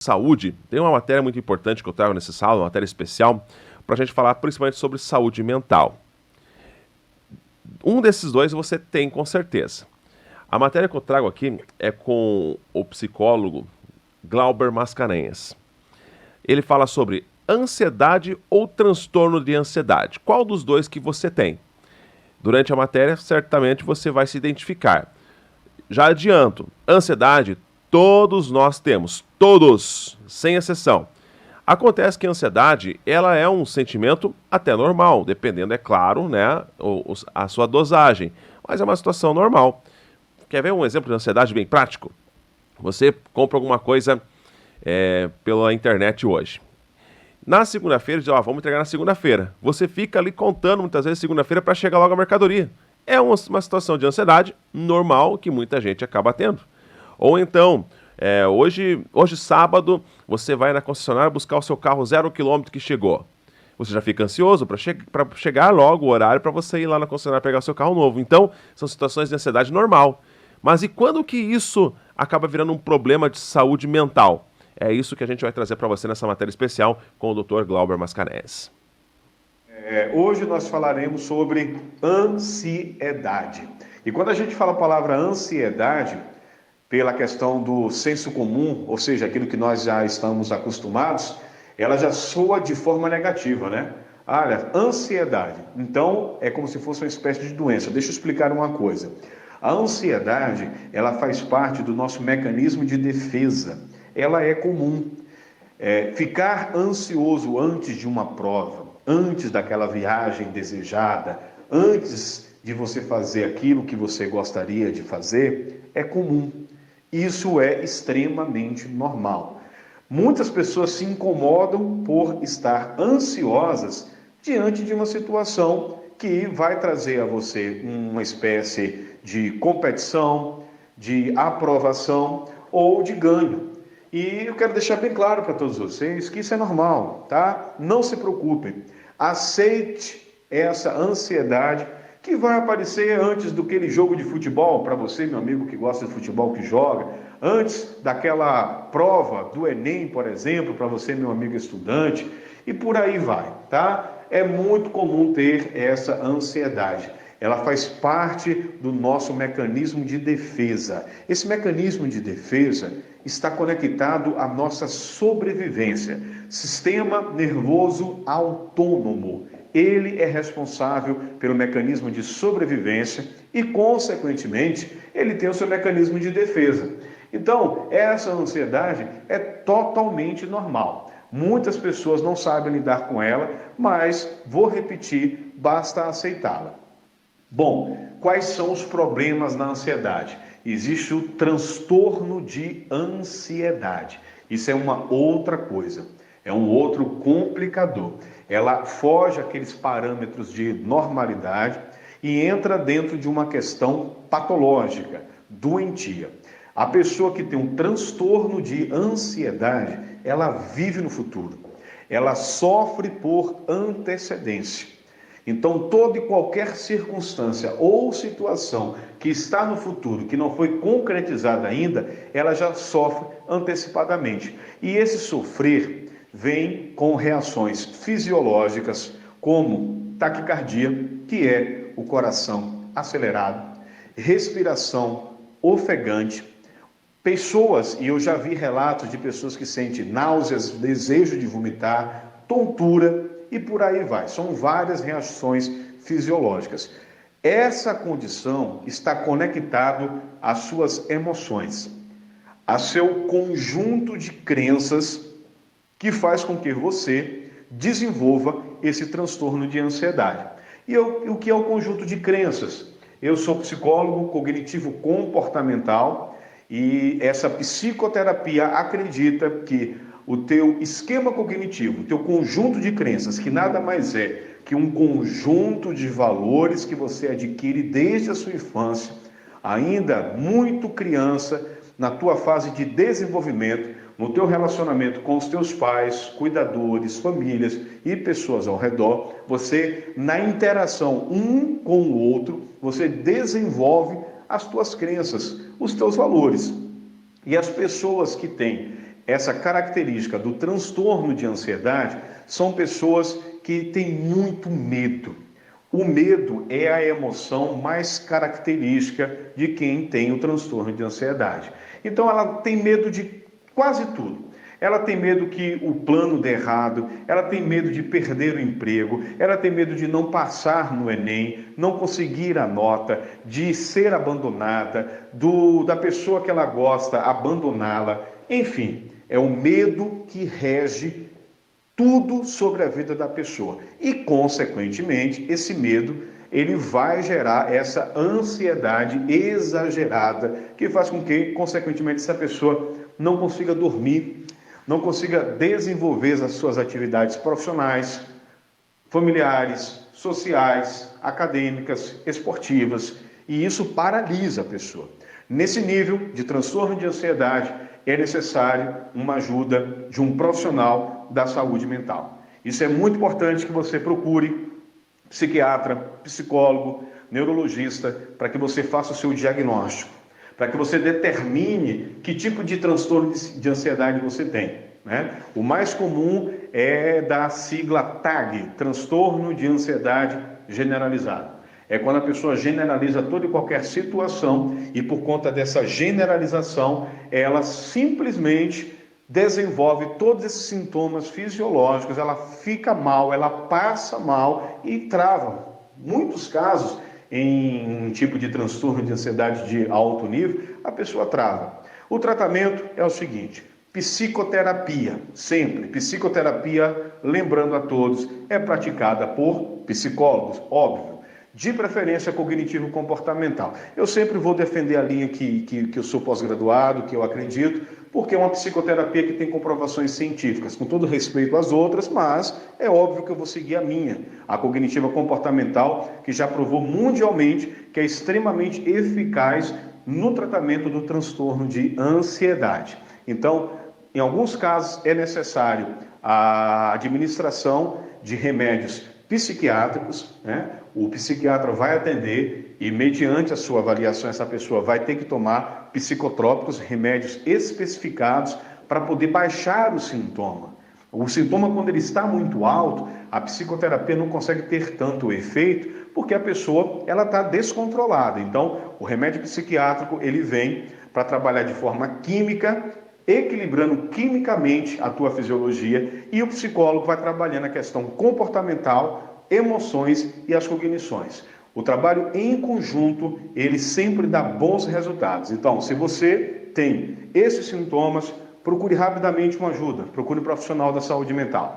saúde, tem uma matéria muito importante que eu trago nesse sábado, uma matéria especial, para a gente falar principalmente sobre saúde mental. Um desses dois você tem com certeza. A matéria que eu trago aqui é com o psicólogo Glauber Mascarenhas. Ele fala sobre ansiedade ou transtorno de ansiedade. Qual dos dois que você tem? Durante a matéria, certamente você vai se identificar. Já adianto, ansiedade todos nós temos, todos, sem exceção. Acontece que a ansiedade, ela é um sentimento até normal, dependendo, é claro, né, a sua dosagem, mas é uma situação normal. Quer ver um exemplo de ansiedade bem prático? Você compra alguma coisa pela internet hoje. Na segunda-feira, diz, vamos entregar na segunda-feira. Você fica ali contando muitas vezes segunda-feira para chegar logo a mercadoria. É uma situação de ansiedade normal que muita gente acaba tendo. Ou então, hoje sábado, você vai na concessionária buscar o seu carro 0 km que chegou. Você já fica ansioso para chegar logo o horário para você ir lá na concessionária pegar o seu carro novo. Então, são situações de ansiedade normal. Mas e quando que isso acaba virando um problema de saúde mental? É isso que a gente vai trazer para você nessa matéria especial com o Dr. Glauber Mascarenhas. Hoje nós falaremos sobre ansiedade. E quando a gente fala a palavra ansiedade, pela questão do senso comum, ou seja, aquilo que nós já estamos acostumados, ela já soa de forma negativa, né? Olha, ansiedade. Então, é como se fosse uma espécie de doença. Deixa eu explicar uma coisa. A ansiedade, ela faz parte do nosso mecanismo de defesa. Ela é comum. Ficar ansioso antes de uma prova, antes daquela viagem desejada, antes de você fazer aquilo que você gostaria de fazer, é comum. Isso é extremamente normal. Muitas pessoas se incomodam por estar ansiosas diante de uma situação que vai trazer a você uma espécie de competição, de aprovação ou de ganho. E eu quero deixar bem claro para todos vocês que isso é normal, tá? Não se preocupem. Aceite essa ansiedade que vai aparecer antes do aquele jogo de futebol, para você, meu amigo que gosta de futebol, que joga, antes daquela prova do Enem, por exemplo, para você, meu amigo estudante, e por aí vai, tá? É muito comum ter essa ansiedade. Ela faz parte do nosso mecanismo de defesa. Esse mecanismo de defesa está conectado à nossa sobrevivência. Sistema nervoso autônomo. Ele é responsável pelo mecanismo de sobrevivência e, consequentemente, ele tem o seu mecanismo de defesa. Então, essa ansiedade é totalmente normal. Muitas pessoas não sabem lidar com ela, mas, vou repetir, basta aceitá-la. Bom, quais são os problemas na ansiedade? Existe o transtorno de ansiedade. Isso é uma outra coisa. É um outro complicador. Ela foge àqueles parâmetros de normalidade e entra dentro de uma questão patológica, doentia. A pessoa que tem um transtorno de ansiedade, ela vive no futuro. Ela sofre por antecedência. Então, toda e qualquer circunstância ou situação que está no futuro, que não foi concretizada ainda, ela já sofre antecipadamente. E esse sofrer vem com reações fisiológicas, como taquicardia, que é o coração acelerado, respiração ofegante, pessoas, e eu já vi relatos de pessoas que sentem náuseas, desejo de vomitar, tontura e por aí vai. São várias reações fisiológicas. Essa condição está conectado às suas emoções, a seu conjunto de crenças que faz com que você desenvolva esse transtorno de ansiedade. E o que é o conjunto de crenças? Eu sou psicólogo cognitivo-comportamental e essa psicoterapia acredita que o teu esquema cognitivo, o teu conjunto de crenças, que nada mais é que um conjunto de valores que você adquire desde a sua infância, ainda muito criança, na tua fase de desenvolvimento, no teu relacionamento com os teus pais, cuidadores, famílias e pessoas ao redor, você, na interação um com o outro, você desenvolve as tuas crenças, os teus valores. E as pessoas que têm essa característica do transtorno de ansiedade são pessoas que têm muito medo. O medo é a emoção mais característica de quem tem o transtorno de ansiedade. Então ela tem medo de quase tudo. Ela tem medo que o plano dê errado, ela tem medo de perder o emprego, ela tem medo de não passar no Enem, não conseguir a nota, de ser abandonada, da pessoa que ela gosta abandoná-la. Enfim, é o medo que rege tudo sobre a vida da pessoa. E, consequentemente, esse medo ele vai gerar essa ansiedade exagerada que faz com que, consequentemente, essa pessoa não consiga dormir, não consiga desenvolver as suas atividades profissionais, familiares, sociais, acadêmicas, esportivas, e isso paralisa a pessoa. Nesse nível de transtorno de ansiedade, é necessário uma ajuda de um profissional da saúde mental. Isso é muito importante que você procure psiquiatra, psicólogo, neurologista, para que você faça o seu diagnóstico, para que você determine que tipo de transtorno de ansiedade você tem, né? O mais comum é da sigla TAG, transtorno de ansiedade generalizado. É quando a pessoa generaliza toda e qualquer situação e por conta dessa generalização, ela simplesmente desenvolve todos esses sintomas fisiológicos, ela fica mal, ela passa mal e trava. Muitos casos, em um tipo de transtorno de ansiedade de alto nível, a pessoa trava. O tratamento é o seguinte: psicoterapia, sempre. Psicoterapia, lembrando a todos, é praticada por psicólogos, óbvio. De preferência cognitivo-comportamental. Eu sempre vou defender a linha que eu sou pós-graduado, que eu acredito, porque é uma psicoterapia que tem comprovações científicas, com todo respeito às outras, mas é óbvio que eu vou seguir a minha, a cognitiva-comportamental, que já provou mundialmente que é extremamente eficaz no tratamento do transtorno de ansiedade. Então, em alguns casos é necessário a administração de remédios psiquiátricos, né? O psiquiatra vai atender e, mediante a sua avaliação, essa pessoa vai ter que tomar psicotrópicos, remédios especificados para poder baixar o sintoma. O sintoma, quando ele está muito alto, a psicoterapia não consegue ter tanto efeito porque a pessoa ela está descontrolada. Então, o remédio psiquiátrico ele vem para trabalhar de forma química, equilibrando quimicamente a tua fisiologia, e o psicólogo vai trabalhando a questão comportamental, emoções e as cognições. O trabalho em conjunto, ele sempre dá bons resultados. Então, se você tem esses sintomas, procure rapidamente uma ajuda, procure um profissional da saúde mental.